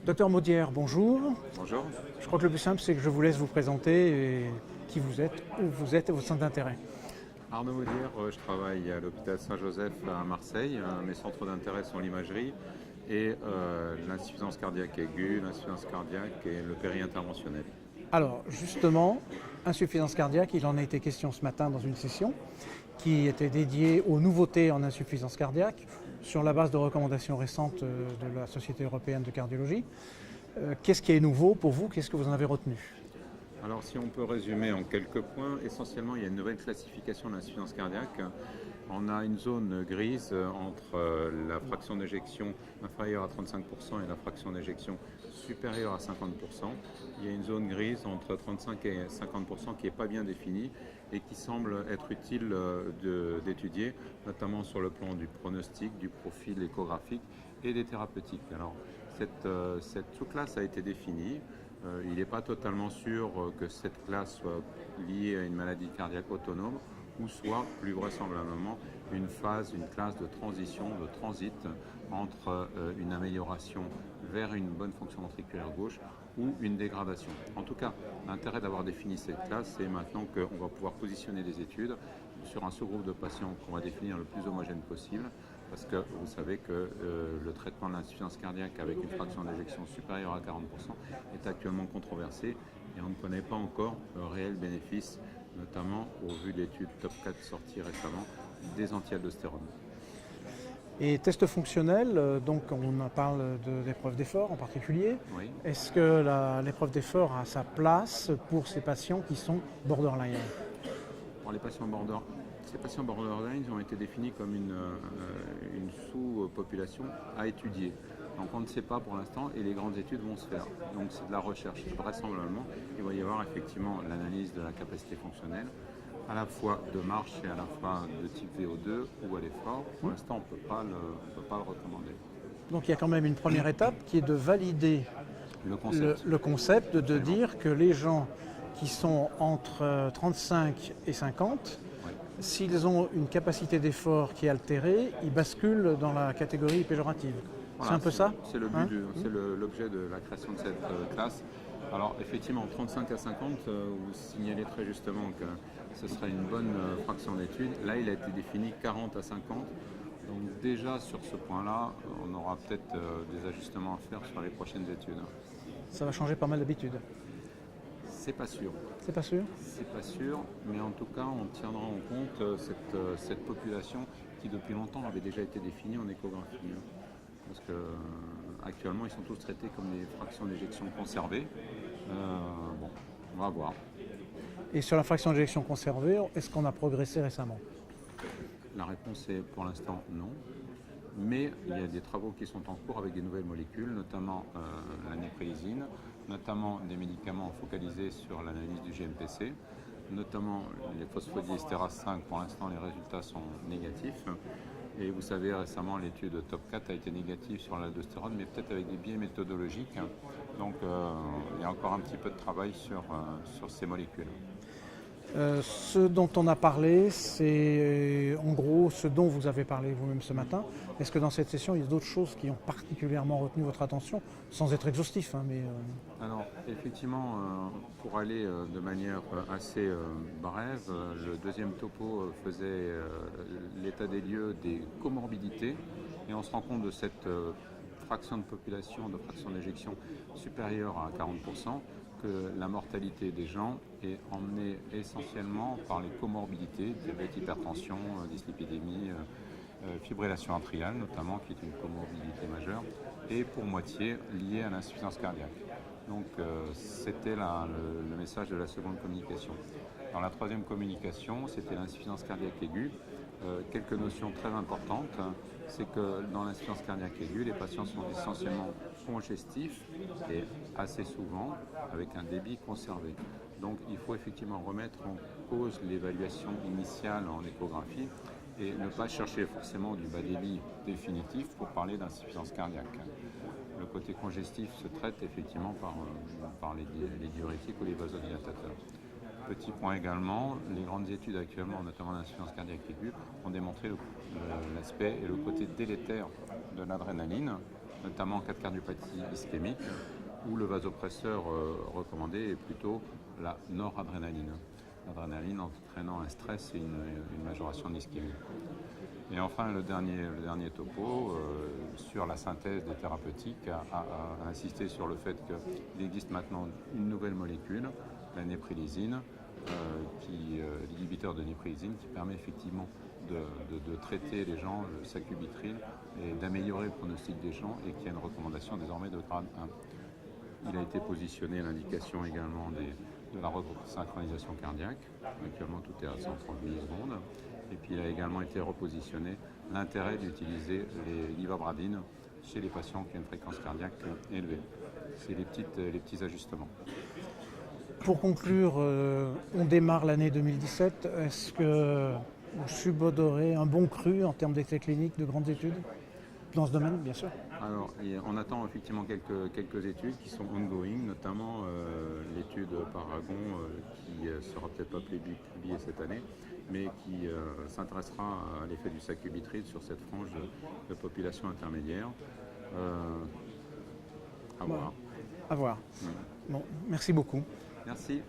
Docteur Maudière, bonjour. Bonjour. Je crois que le plus simple, c'est que je vous laisse vous présenter et qui vous êtes, où vous êtes et vos centres d'intérêt. Arnaud Maudière, je travaille à l'hôpital Saint-Joseph à Marseille. Mes centres d'intérêt sont l'imagerie et l'insuffisance cardiaque aiguë, l'insuffisance cardiaque et le péri-interventionnel. Alors, justement, insuffisance cardiaque, il en a été question ce matin dans une session qui était dédiée aux nouveautés en insuffisance cardiaque sur la base de recommandations récentes de la Société européenne de cardiologie. Qu'est-ce qui est nouveau pour vous? Qu'est-ce que vous en avez retenu? Alors si on peut résumer en quelques points, essentiellement il y a une nouvelle classification de l'insuffisance cardiaque. On a une zone grise entre la fraction d'éjection inférieure à 35% et la fraction d'éjection supérieure à 50%. Il y a une zone grise entre 35 et 50% qui n'est pas bien définie et qui semble être utile d'étudier, notamment sur le plan du pronostic, du profil échographique et des thérapeutiques. Alors cette sous-classe a été définie. Il n'est pas totalement sûr que cette classe soit liée à une maladie cardiaque autonome ou soit plus vraisemblablement une classe de transition, de transit entre une amélioration vers une bonne fonction ventriculaire gauche ou une dégradation. En tout cas, l'intérêt d'avoir défini cette classe, c'est maintenant qu'on va pouvoir positionner des études sur un sous-groupe de patients qu'on va définir le plus homogène possible, parce que vous savez que le traitement de l'insuffisance cardiaque avec une fraction d'éjection supérieure à 40% est actuellement controversé et on ne connaît pas encore le réel bénéfice, notamment au vu de l'étude Top 4 sortie récemment des anti-aldostérone. Et test fonctionnel, donc on parle de l'épreuve d'effort en particulier. Oui. Est-ce que l'épreuve d'effort a sa place pour ces patients qui sont borderline? Pour ces patients borderline ont été définis comme une sous-population à étudier. Donc on ne sait pas pour l'instant et les grandes études vont se faire. Donc c'est de la recherche. Vraisemblablement, il va y avoir effectivement l'analyse de la capacité fonctionnelle, à la fois de marche et à la fois de type VO2 ou à l'effort. Pour l'instant, on ne peut pas le recommander. Donc il y a quand même une première étape qui est de valider le concept de dire que les gens qui sont entre 35 et 50, Oui. s'ils ont une capacité d'effort qui est altérée, ils basculent dans la catégorie péjorative. Voilà, c'est un peu ça? C'est le but, c'est l'objet de la création de cette classe. Alors effectivement, 35 à 50, vous signalez très justement que ce serait une bonne fraction d'études. Là, il a été défini 40 à 50. Donc déjà sur ce point-là, on aura peut-être des ajustements à faire sur les prochaines études. Ça va changer pas mal d'habitude. C'est pas sûr. C'est pas sûr? C'est pas sûr, mais en tout cas, on tiendra en compte cette population qui depuis longtemps avait déjà été définie en échographie. Parce qu'actuellement, ils sont tous traités comme des fractions d'éjection conservées. Bon, on va voir. Et sur la fraction d'éjection conservée, est-ce qu'on a progressé récemment? La réponse est pour l'instant non. Mais il y a des travaux qui sont en cours avec des nouvelles molécules, notamment la néprélisine, notamment des médicaments focalisés sur l'analyse du GMPC, notamment les phosphodiesterase 5. Pour l'instant, les résultats sont négatifs. Et vous savez, récemment, l'étude Top 4 a été négative sur l'aldostérone, mais peut-être avec des biais méthodologiques. Donc, il y a encore un petit peu de travail sur ces molécules. Ce dont on a parlé, c'est en gros ce dont vous avez parlé vous-même ce matin. Est-ce que dans cette session, il y a d'autres choses qui ont particulièrement retenu votre attention, sans être exhaustif Alors, effectivement, pour aller de manière assez brève, le deuxième topo faisait l'état des lieux des comorbidités et on se rend compte de cette fraction de population, de fraction d'éjection supérieure à 40%, que la mortalité des gens est emmenée essentiellement par les comorbidités, diabète, hypertension, dyslipidémie, fibrillation atriale notamment, qui est une comorbidité majeure, et pour moitié liée à l'insuffisance cardiaque. Donc c'était le message de la seconde communication. Dans la troisième communication, c'était l'insuffisance cardiaque aiguë. Quelques notions très importantes, c'est que dans l'insuffisance cardiaque aiguë, les patients sont essentiellement congestifs et assez souvent avec un débit conservé. Donc il faut effectivement remettre en cause l'évaluation initiale en échographie et ne pas chercher forcément du bas débit définitif pour parler d'insuffisance cardiaque. Le côté congestif se traite effectivement par les diurétiques ou les vasodilatateurs. Petit point également, les grandes études actuellement, notamment l'insuffisance cardiaque aiguë, ont démontré l'aspect et le côté délétère de l'adrénaline notamment en cas de cardiopathie ischémique, où le vasopresseur recommandé est plutôt la noradrénaline. L'adrénaline entraînant un stress et une majoration d'ischémie. Et enfin, le dernier topo sur la synthèse des thérapeutiques a insisté sur le fait qu'il existe maintenant une nouvelle molécule, la néprilysine, l'inhibiteur de néprilysine, qui permet effectivement de traiter les gens, le sacubitril, et d'améliorer le pronostic des gens, et qui a une recommandation désormais de grade 1. Il a été positionné à l'indication également de la synchronisation cardiaque. Actuellement, tout est à 130 millisecondes. Et puis, il a également été repositionné l'intérêt d'utiliser les livabradines chez les patients qui ont une fréquence cardiaque élevée. C'est les petits ajustements. Pour conclure, on démarre l'année 2017. Est-ce que vous subodorez un bon cru en termes d'essais cliniques, de grandes études dans ce domaine, bien sûr? Alors, on attend effectivement quelques études qui sont ongoing, notamment l'étude Paragon qui sera peut-être pas publiée cette année, mais qui s'intéressera à l'effet du sacubitril sur cette frange de population intermédiaire. À voir. À voir. Bon, merci beaucoup. Merci.